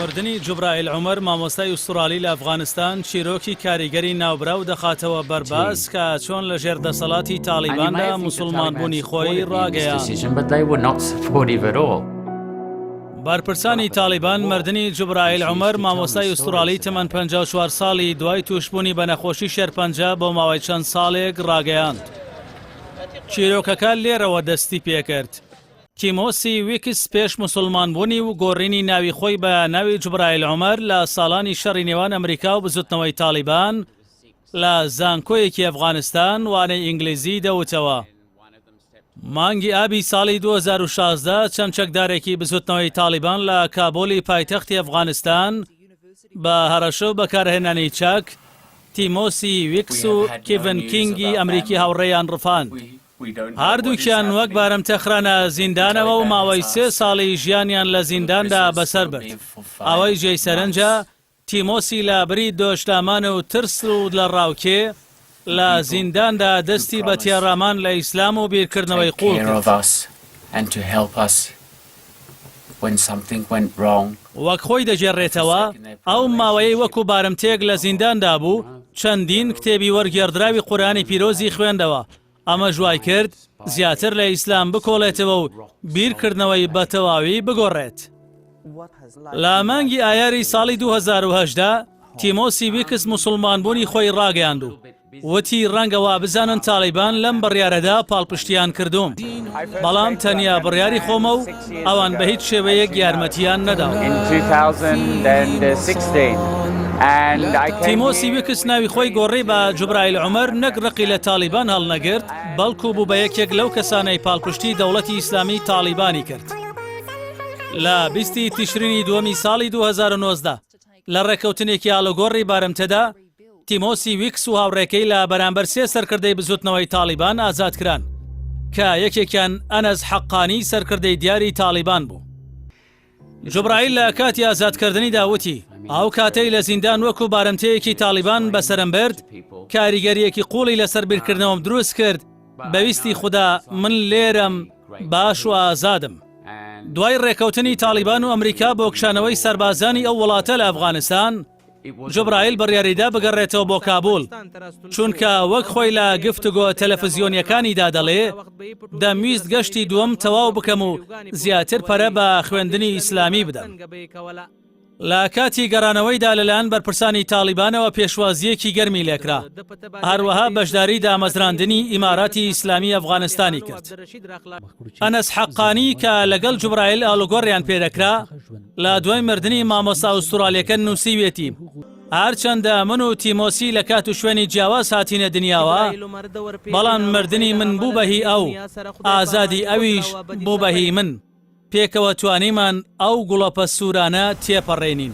مردنی جوبرائیل عومەر مامۆستای ئوسترالی لە ئەفغانستان چیرۆکی کاریگەری ناوبراو دەخاتەوە بەرباز کە چۆن لە ژێر دەسەڵاتی تالیباندا موسڵمانبوونی خۆی ڕاگەیاند. بارپرسانی تالیبان مردنی جوبرائیل عومەر مامۆستای ئوسترالی تەمەن 54 ساڵی دوای توشبوونی بە نەخۆشی شێرپەنجە بۆ ماوەی چەند ساڵێک ڕاگەیاند. چیرۆکەکە لێرەوە دەستی پێکرد. تیمۆسی ویکس پێش موسڵمانبوونی و گۆڕینی ناوی خۆی بە ناوی جوبرائیل عومەر لە ساڵانی شەڕی نێوان ئەمریکا و بزوتنەوەی تالیبان لە زانکۆیەکی ئەفغانستان وانەی ئینگلیزی دەوتەوە. مانگی ئابی ساڵی 2016 چەند چەکدارێکی بزوتنەوەی تالیبان لە کابۆلی پایتەختی ئەفغانستان بە هەڕەشە و بەکارهێنانی چەک تیمۆسی ویکس و کیڤن کینگی ئەمریکی هاوڕێیان ڕفاند. هەردووکیان وەک بارەمتەخرانە زیندانەوە و ماوەی 3 ساڵی ژیانیان لە زینداندا بەسەر برد. ئەوەی جێی سەرنجە تیمۆسی لە بری دۆشتامان و ترس و لە ڕاوکێ لە زینداندا دەستی بە تێڕامان لە ئیسلام و بیرکردنەوەی قوڵ وەک خۆی دەجێڕێتەوە ئەو ماوەیەی وەکو بارمتێک لە زینداندا بوو چەندین کتێبی وەرگێڕدراوی قورئانی پیرۆزی خوێندەوە. ئەمە ژوای کرد زیاتر لە ئیسلام بکۆڵێتەوە و بیرکردنەوەی بە تەواوی بگۆڕێت. لە مانگی ئایاری ساڵی 2018 تیمۆسی ویکس موسڵمانبوونی خۆی ڕاگەیاند و وتی ڕەنگەوە بزانن تالیبان لەم بڕیارەدا پاڵپشتیان کردوم، بەڵام تەنیا بڕیاری خۆمە و ئەوان بە هیچ شێوەیەک یارمەتیان نەداوە. تیمۆسی ویکس ناوی خۆی گۆڕی بە جوبرائیل عومەر نەک ڕقی لە تالیبان هەڵنەگرت، بەڵکو بوو بە یەکێک لەو کەسانەی پاڵپشتی دەوڵەتی ئیسلامی تالیبانی کرد. لە 20 تیشرینی دووەمی ساڵی 2019 لە ڕێکەوتنێکی ئاڵۆگۆڕی بارمتەدا تیمۆسی ویکس و هاوڕێکەی لە بەرامبەر 3 سەرکردەی بزوتنەوەی تالیبان ئازادکران کە یەکێکیان ئەنەس حەقانی سەرکردەی دیاری تالیبان بوو. جوبرائیل لە کاتی ئازادکردنی داوتی ئەو کاتەی لە زیندان وەکو بارمتەیەکی تالیبان بەسەرم برد کاریگەریەکی قوڵی لەسەر بیرکردنەوەم دروست کرد، بەویستی خوددا من لێرەم باش و ئازادم. دوای ڕێکەوتنی تالیبان و ئەمریکا بۆ کشانەوەی سەربازانی ئەو وڵاتە لە ئەفغانستان جوبرائیل بڕیاریدا بگەڕێتەوە بۆ کابول، چونکە وەک خۆی لە گفتوگۆ تەلەڤیزیۆنیەکانیدا دەڵێ دەمویست گەشتی دووەم تەواو بکەم و زیاتر پەرە بە خوێندنی ئیسلامی بدەم. لە کاتی گەڕانەوەیدا لەلایەن بەرپرسانی تالیبانەوە پێشوازیەکی گەرمی لێکرا، هەروەها بەشداری دامەزراندنی ئیماراتی ئیسلامی ئەفغانستانی کرد. ئەنەس حەقانی کە لەگەڵ جوبرائیل ئاڵوگۆڕیان پێدەکرا لە دوای مردنی مامۆستا ئوسترالیەکە نووسیوێتی هەرچەندە من و تیمۆسی لە کات و شوێنی جیاواز هاتینە دنیاوە، بەڵام مردنی من بوو بەهی ئەو، ئازادی ئەویش بوو بەهی من، پێکەوە توانیمان ئەو گوڵەپە سوورانە تێپەڕێنین.